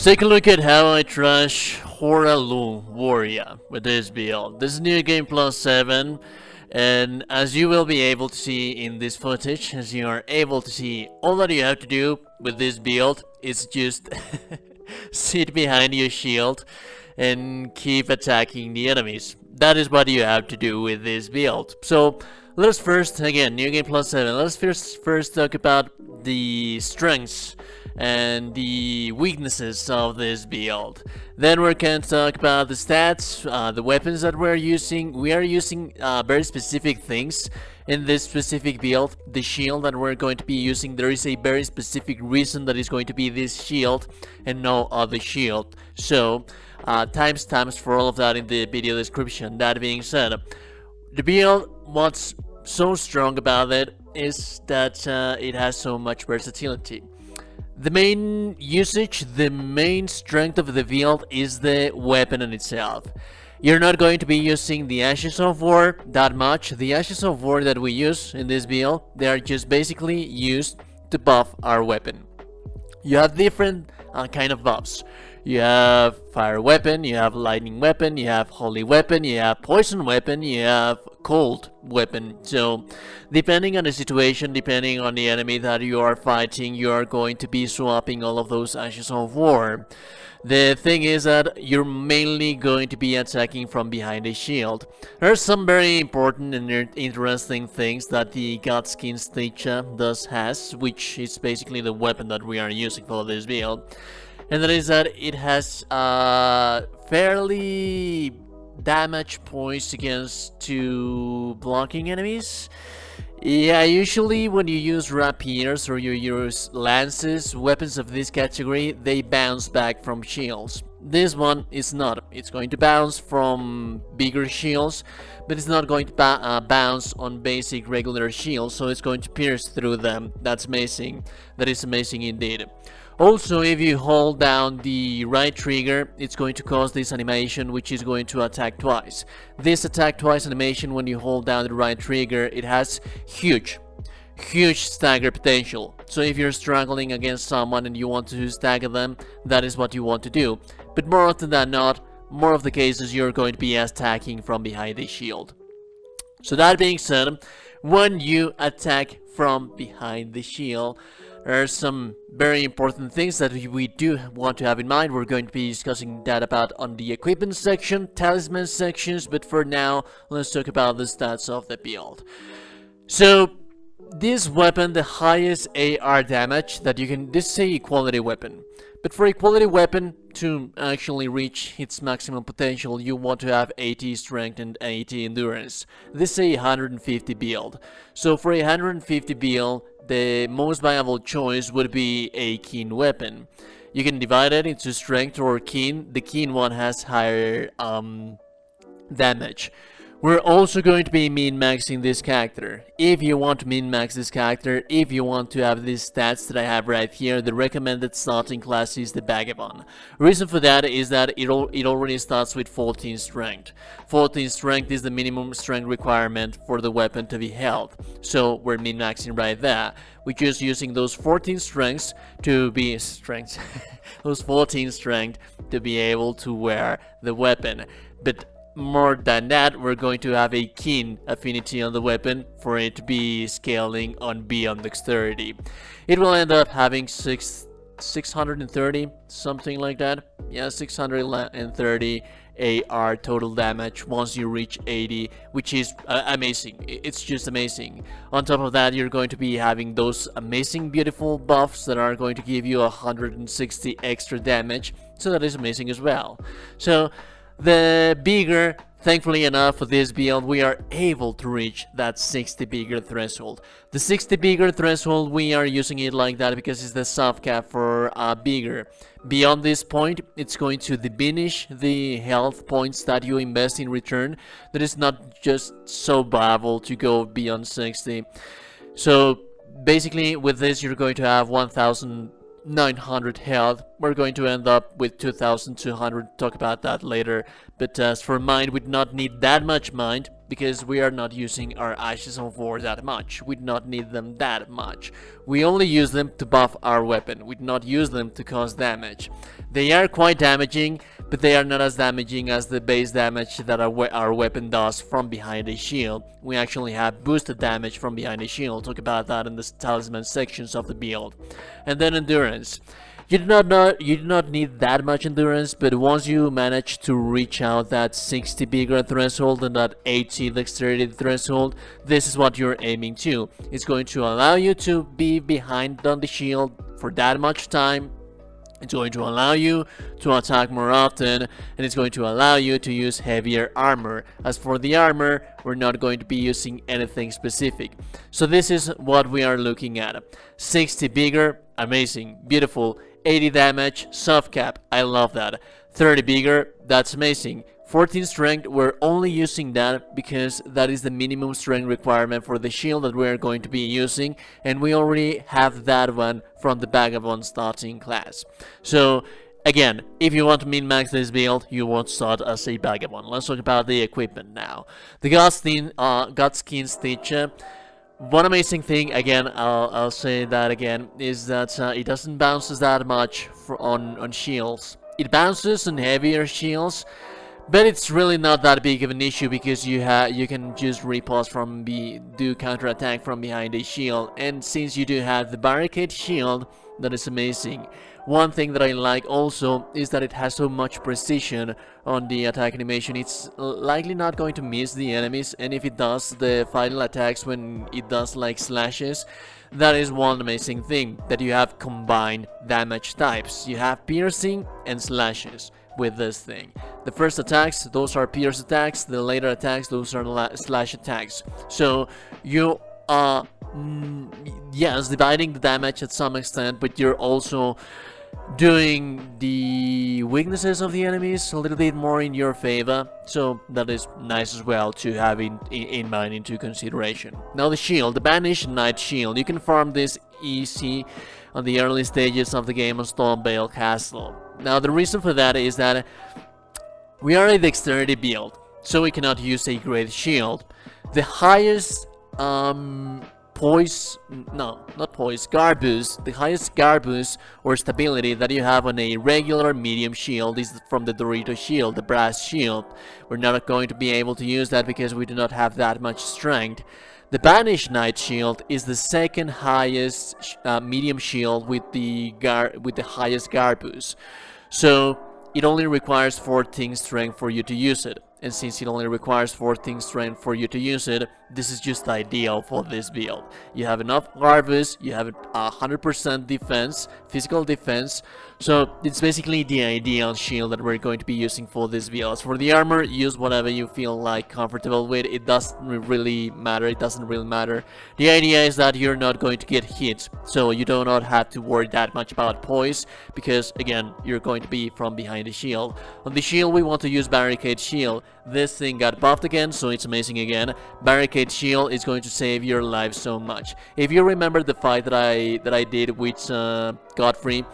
take a look at how I trash Horalu Warrior with this build. This is New Game Plus 7, and as you will be able to see in this footage, as you are able to see, all that you have to do with this build is just sit behind your shield and keep attacking the enemies. That is what you have to do with this build. So let's first, again, New Game Plus 7, let's first talk about the strengths and the weaknesses of this build. Then we're going to talk about the stats, the weapons that we're using. We are using very specific things in this specific build. The shield that we're going to be using, there is a very specific reason that is going to be this shield and no other shield. So timestamps for all of that in the video description. That being said, the build, what's so strong about it is that it has so much versatility. The main usage, the main strength of the build is the weapon in itself. You're not going to be using the Ashes of War that much. The Ashes of War that we use in this build, they are just basically used to buff our weapon. You have different kind of buffs. You have fire weapon, you have lightning weapon, you have holy weapon, you have poison weapon, you have cold weapon. So depending on the situation, depending on the enemy that you are fighting, you are going to be swapping all of those Ashes of War. The thing is that you're mainly going to be attacking from behind a shield. There are some very important and interesting things that the Godskin Stitcha has, which is basically the weapon that we are using for this build. And that is that it has fairly damage points against two blocking enemies. Yeah, usually when you use rapiers or you use lances, weapons of this category, they bounce back from shields. This one is not. It's going to bounce from bigger shields, but it's not going to bounce on basic regular shields, so it's going to pierce through them. That's amazing. That is amazing indeed. Also, if you hold down the right trigger, it's going to cause this animation, which is going to attack twice. This attack twice animation, when you hold down the right trigger, it has huge stagger potential. So if you're struggling against someone and you want to stagger them, that is what you want to do. But more often than not, more of the cases, you're going to be attacking from behind a shield. So that being said, when you attack from behind the shield, there are some very important things that we do want to have in mind. We're going to be discussing that about on the equipment section, talisman sections, but for now, let's talk about the stats of the build. So, this weapon, the highest AR damage that you can, this is a quality weapon. But for a quality weapon to actually reach its maximum potential, you want to have 80 strength and 80 endurance. This is a 150 build. So for a 150 build, the most viable choice would be a keen weapon. You can divide it into strength or keen. The keen one has higher damage. We're also going to be min-maxing this character. If you want to min-max this character, if you want to have these stats that I have right here, the recommended starting class is the Vagabond. Reason for that is that it already starts with 14 strength. 14 strength is the minimum strength requirement for the weapon to be held. So we're min-maxing right there. We're just using those 14 strengths to be those 14 strength to be able to wear the weapon. But more than that, we're going to have a keen affinity on the weapon for it to be scaling on beyond dexterity. It will end up having 630, something like that. Yeah, 630 AR total damage once you reach 80, which is amazing. It's just amazing. On top of that, you're going to be having those amazing beautiful buffs that are going to give you 160 extra damage, so that is amazing as well. So the bigger, thankfully enough for this build, we are able to reach that 60 bigger threshold. The 60 bigger threshold, we are using it like that because it's the soft cap for bigger. Beyond this point, it's going to diminish the health points that you invest in return. That is not just so viable to go beyond 60. So basically with this, you're going to have 1000 900 health. We're going to end up with 2200, talk about that later. But as for mind, we do not need that much mind, because we are not using our Ashes of War that much. We do not need them that much. We only use them to buff our weapon. We do not use them to cause damage. They are quite damaging, but they are not as damaging as the base damage that our weapon does from behind a shield. We actually have boosted damage from behind a shield. Talk about that in the talisman sections of the build. And then endurance. You do not need that much endurance, but once you manage to reach out that 60 bigger threshold and that 80 dexterity threshold, this is what you're aiming to. It's going to allow you to be behind on the shield for that much time. It's going to allow you to attack more often, and it's going to allow you to use heavier armor. As for the armor, we're not going to be using anything specific. So this is what we are looking at. 60 bigger, amazing, beautiful. 80 damage, soft cap, I love that. 30 bigger, that's amazing. 14 strength, we're only using that because that is the minimum strength requirement for the shield that we're going to be using, and we already have that one from the Vagabond starting class. So again, if you want to min-max this build, you won't start as a Vagabond. Let's talk about the equipment now. The Godskin Stitcher. One amazing thing, again, I'll say that again, is that it doesn't bounce that much on shields. It bounces on heavier shields, but it's really not that big of an issue because you can just riposte do counterattack from behind a shield, and since you do have the barricade shield, that is amazing. One thing that I like also is that it has so much precision on the attack animation. It's likely not going to miss the enemies, and if it does the final attacks when it does like slashes, that is one amazing thing, that you have combined damage types. You have piercing and slashes with this thing. The first attacks, those are pierce attacks. The later attacks, those are slash attacks. So you are yes, dividing the damage at some extent, but you're also doing the weaknesses of the enemies a little bit more in your favor, so that is nice as well to have in mind, into consideration. Now the shield, the Banished Knight Shield, you can farm this easy on the early stages of the game on Stormvale Castle. Now the reason for that is that we are a dexterity build, so we cannot use a great shield. The highest guard boost, the highest guard boost or stability that you have on a regular medium shield is from the Dorito shield, the brass shield. We're not going to be able to use that because we do not have that much strength. The Banished Knight Shield is the second highest medium shield with the highest guard boost. So it only requires 14 strength for you to use it. And since it only requires 14 strength for you to use it, this is just ideal for this build. You have enough guard boost, you have 100% defense, physical defense, so it's basically the ideal shield that we're going to be using for this build. As for the armor, use whatever you feel like comfortable with. It doesn't really matter. The idea is that you're not going to get hit, so you do not have to worry that much about poise, because again, you're going to be from behind the shield. On the shield, we want to use Barricade Shield. This thing got buffed again, so it's amazing again. Barricade Shield is going to save your life so much. If you remember the fight that I did with Godfrey,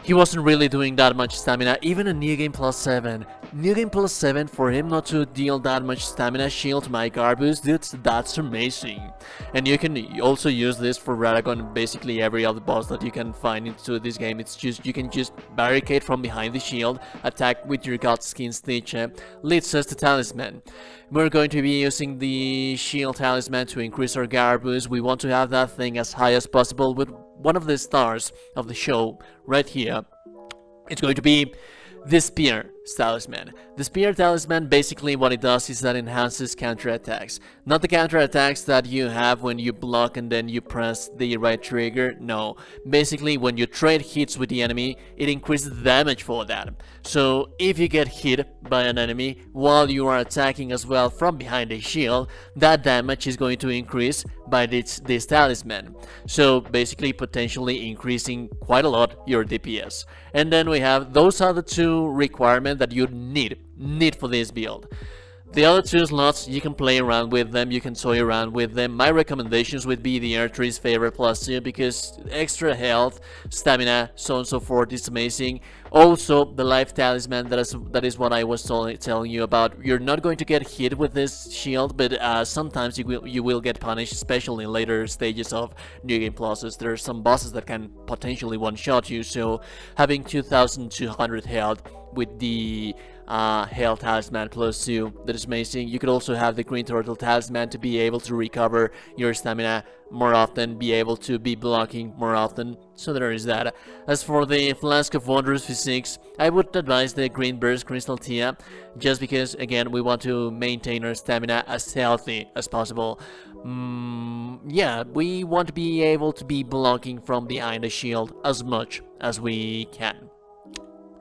he wasn't really doing that much stamina, even a New Game Plus 7. New Game Plus 7, for him not to deal that much stamina shield to my guard boost, that's amazing. And you can also use this for Radagon, basically every other boss that you can find into this game. It's just, you can just barricade from behind the shield, attack with your Godskin Stitcher, leads us to Talisman. We're going to be using the Shield Talisman to increase our guard boost. We want to have that thing as high as possible with one of the stars of the show right here. It's going to be the Spear Talisman. The Spear Talisman, basically what it does is that it enhances counterattacks. Not the counterattacks that you have when you block and then you press the right trigger, no. Basically, when you trade hits with the enemy, it increases the damage for that. So, if you get hit by an enemy while you are attacking as well from behind a shield, that damage is going to increase by this Talisman. So, basically, potentially increasing quite a lot your DPS. And then we have, those are the two requirements that you need for this build. The other two slots, you can play around with them, you can toy around with them. My recommendations would be the Archery's Favor Plus 2 because extra health, stamina, so on and so forth is amazing. Also, the Life Talisman, that is what I was telling you about. You're not going to get hit with this shield, but sometimes you will get punished, especially in later stages of New Game Pluses. There are some bosses that can potentially one-shot you, so having 2200 health with the Health Talisman plus 2, that is amazing. You could also have the Green Turtle Talisman to be able to recover your stamina more often, be able to be blocking more often, so there is that. As for the Flask of Wondrous Physics, I would advise the Green Burst Crystal Tia, just because, again, we want to maintain our stamina as healthy as possible. Yeah, we want to be able to be blocking from behind the shield as much as we can.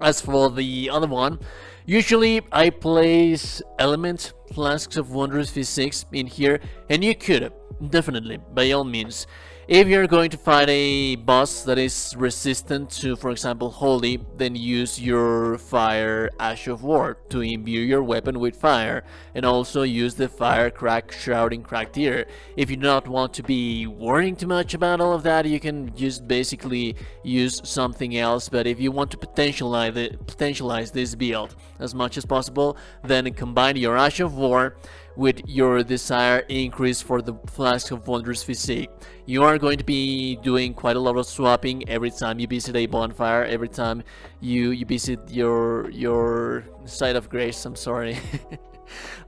As for the other one, usually I place Element Flasks of Wondrous Physics in here, and you could, definitely, by all means. If you're going to fight a boss that is resistant to, for example, Holy, then use your Fire Ash of War to imbue your weapon with fire, and also use the Fire Crack Shrouding Crack tier. If you do not want to be worrying too much about all of that, you can just basically use something else, but if you want to potentialize this build as much as possible, then combine your Ash of War with your desired increase for the Flask of Wondrous Physique. You are going to be doing quite a lot of swapping every time you visit a bonfire, every time you visit your site of grace. I'm sorry.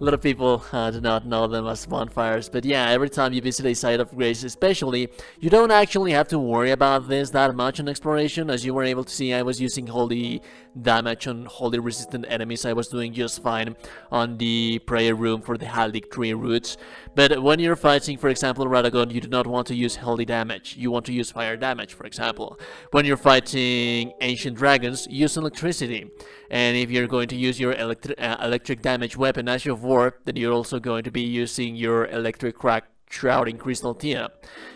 A lot of people do not know them as bonfires, but yeah, every time you visit a site of grace especially, you don't actually have to worry about this that much in exploration. As you were able to see, I was using holy damage on holy resistant enemies. I was doing just fine on the prayer room for the Haldic tree roots. But when you're fighting, for example, Radagon, you do not want to use holy damage. You want to use fire damage, for example. When you're fighting ancient dragons, use electricity. And if you're going to use your electric damage weapon Ash of War, then you're also going to be using your Electric Crack Shrouding Crystal Tia.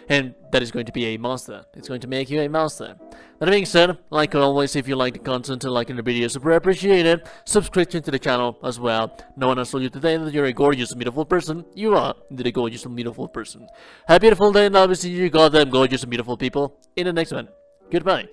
And that is going to be a monster. It's going to make you a monster. That being said, like always, if you like the content and liking the video, super appreciate it. Subscription to the channel as well. No one has told you today that you're a gorgeous and beautiful person. You are indeed a gorgeous and beautiful person. Have a beautiful day, and I'll be seeing you goddamn gorgeous and beautiful people in the next one. Goodbye.